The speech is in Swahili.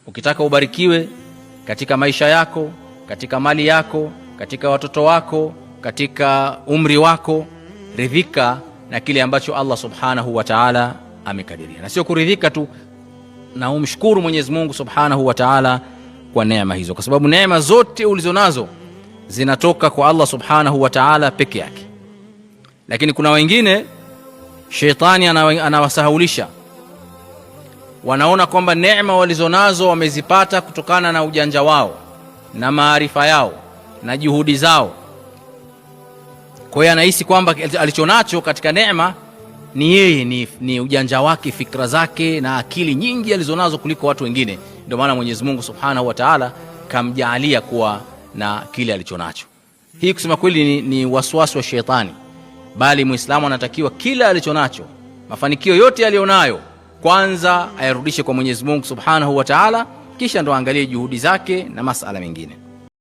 Ukitaka ubarikiwe katika maisha yako, katika mali yako, katika watoto wako, katika umri wako, ridhika na kile ambacho Allah subhanahu wa ta'ala amekadiria. Na sio kuridhika tu, na umshukuru Mwenyezi Mungu subhanahu wa ta'ala kwa neema hizo, kwa sababu neema zote ulizonazo zinatoka kwa Allah subhanahu wa ta'ala peke yake. Lakini kuna wengine shetani anawasahaulisha, wanaona kwamba neema walizonazo wamezipata kutokana na ujanja wao na maarifa yao na juhudi zao. Kwa hiyo anahisi kwamba alichonacho katika neema ni yeye, ni ujanja wake, fikra zake na akili nyingi alizonazo kuliko watu wengine. Ndio maana Mwenyezi Mungu subhanahu wa ta'ala kamjaalia kuwa na kile alichonacho. Hii kusema kweli ni waswasi wa shetani, bali Muislamu anatakiwa kila alichonacho, mafanikio yote alionayo, kwanza ayarudishe kwa Mwenyezi Mungu subhanahu wa ta'ala, kisha ndo angalie juhudi zake na masala mengine.